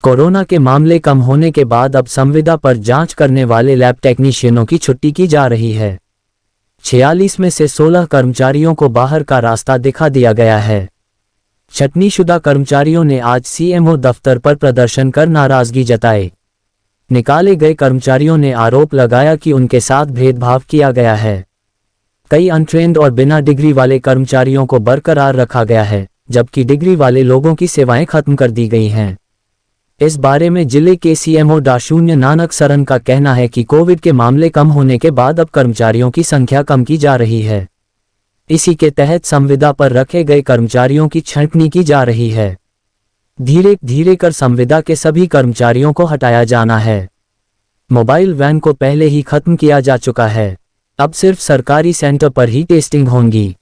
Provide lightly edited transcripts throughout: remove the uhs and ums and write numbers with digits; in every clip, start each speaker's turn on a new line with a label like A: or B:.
A: Corona के मामले कम होने के बाद अब संविदा पर जांच करने वाले लैब टेक्नीशियनों की छुट्टी की जा रही है। 46 में से 16 कर्मचारियों को बाहर का रास्ता दिखा दिया गया है। छटनीशुदा कर्मचारियों ने आज सीएमओ दफ्तर पर प्रदर्शन कर नाराजगी जताई। निकाले गए कर्मचारियों ने आरोप लगाया कि उनके साथ भेदभाव किया गया है। कई अनट्रेन्ड और बिना डिग्री वाले कर्मचारियों को बरकरार रखा गया है, जबकि डिग्री वाले लोगों की सेवाएं खत्म कर दी गई हैं। इस बारे में जिले के सीएमओ डा. नानक सरन का कहना है कि कोविड के मामले कम होने के बाद अब कर्मचारियों की संख्या कम की जा रही है। इसी के तहत संविदा पर रखे गए कर्मचारियों की छंटनी की जा रही है। धीरे धीरे कर संविदा के सभी कर्मचारियों को हटाया जाना है। मोबाइल वैन को पहले ही खत्म किया जा चुका है। अब सिर्फ सरकारी सेंटर पर ही टेस्टिंग होंगी।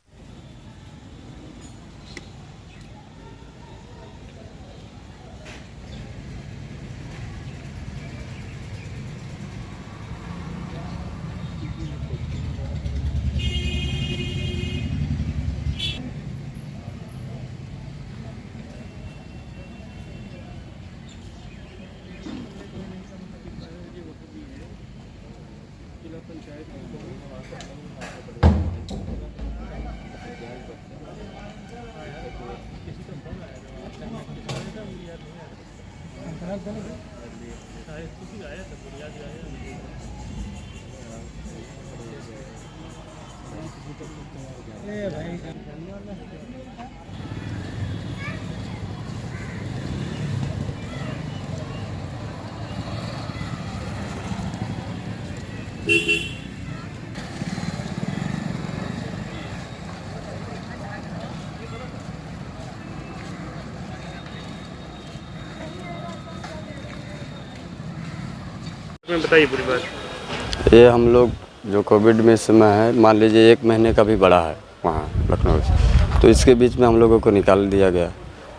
B: बताइए पूरी बात।
C: ये हम लोग जो कोविड में समय है, मान लीजिए 1 महीने का भी बड़ा है वहाँ लखनऊ से, तो इसके बीच में हम लोगों को निकाल दिया गया।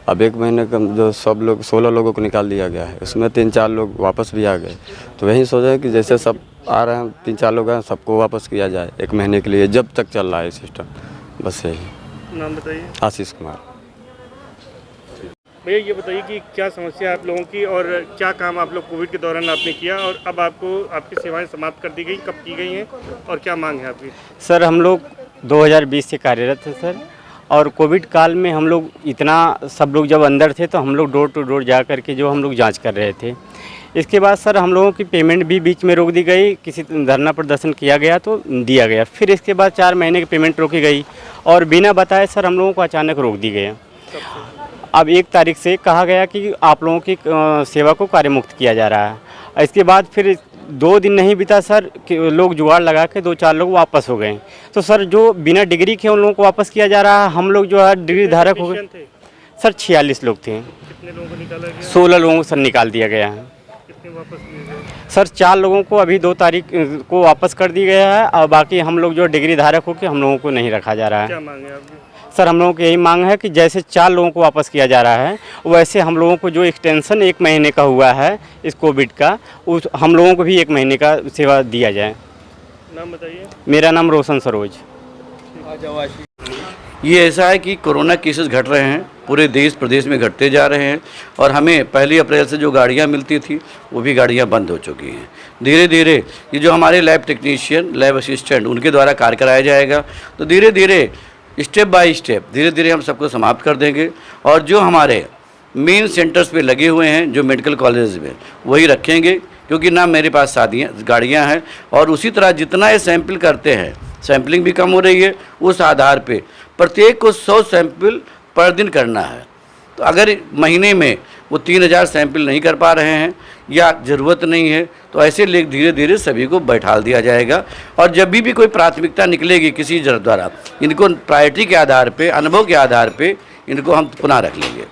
C: अब 1 महीने का जो सब लोग 16 लोगों को निकाल दिया गया है, उसमें 3-4 लोग वापस भी आ गए। तो वही सोचा कि जैसे सब आ रहे हैं, 3-4 लोग हैं, सबको वापस किया जाए 1 महीने के लिए, जब तक चल रहा है सिस्टम। बस यही।
B: नाम बताइए।
C: आशीष कुमार।
B: भैया ये बताइए कि क्या समस्या है आप लोगों की और क्या काम आप लोग कोविड के दौरान आपने किया और अब आपको आपकी सेवाएं समाप्त कर दी गई, कब की गई हैं और क्या मांग है आपकी?
D: सर हम लोग 2020 से कार्यरत थे सर, और कोविड काल में हम लोग इतना सब लोग जब अंदर थे तो हम लोग डोर टू डोर जा कर के जो हम लोग जांच कर रहे थे। इसके बाद सर हम लोगों की पेमेंट भी बीच में रोक दी गई, किसी धरना प्रदर्शन किया गया तो दिया गया। फिर इसके बाद 4 महीने की पेमेंट रोकी गई और बिना बताए सर हम लोगों को अचानक रोक दी गई। अब 1 तारीख से कहा गया कि आप लोगों की सेवा को कार्यमुक्त किया जा रहा है। इसके बाद फिर 2 दिन नहीं बीता सर कि लोग जुगाड़ लगा के 2-4 लोग वापस हो गए। तो सर जो बिना डिग्री के उन लोगों को वापस किया जा रहा है, हम लोग जो है डिग्री धारक हो गए। सर 46 लोग थे।
B: कितने लोगों को निकाला गया?
D: 16 लोगों को सर निकाल दिया गया है।
B: कितने वापस किए गए?
D: सर 4 लोगों को अभी 2 तारीख को वापस कर दिया गया है और बाकी हम लोग जो डिग्री धारक हो के हम लोगों को नहीं रखा जा रहा है।
B: क्या मांग है आपकी?
D: सर हम लोगों की यही मांग है कि जैसे 4 लोगों को वापस किया जा रहा है, वैसे हम लोगों को जो एक्सटेंशन 1 महीने का हुआ है इस कोविड का, उस हम लोगों को भी 1 महीने का सेवा दिया जाए।
B: नाम बताइए।
D: मेरा नाम रोशन सरोज।
E: ये ऐसा है कि कोरोना केसेस घट रहे हैं, पूरे देश प्रदेश में घटते जा रहे हैं और हमें 1 अप्रैल से जो गाड़ियां मिलती थी वो भी गाड़ियां बंद हो चुकी हैं। धीरे धीरे ये जो हमारे लैब टेक्नीशियन, लैब असिस्टेंट, उनके द्वारा कार्य कराया जाएगा। तो धीरे धीरे स्टेप बाय स्टेप धीरे धीरे हम सबको समाप्त कर देंगे और जो हमारे मेन सेंटर्स पे लगे हुए हैं जो मेडिकल कॉलेज में, वही रखेंगे, क्योंकि ना मेरे पास गाड़ियां हैं और उसी तरह जितना ये सैंपल करते हैं, सैंपलिंग भी कम हो रही है। उस आधार पे प्रत्येक को 100 सैंपल पर दिन करना है। तो अगर महीने में वो 3000 सैंपल नहीं कर पा रहे हैं या ज़रूरत नहीं है, तो ऐसे लेकर धीरे धीरे सभी को बैठा दिया जाएगा और जब भी कोई प्राथमिकता निकलेगी किसी द्वारा, इनको प्रायोरिटी के आधार पे, अनुभव के आधार पे इनको हम पुनः रख लेंगे।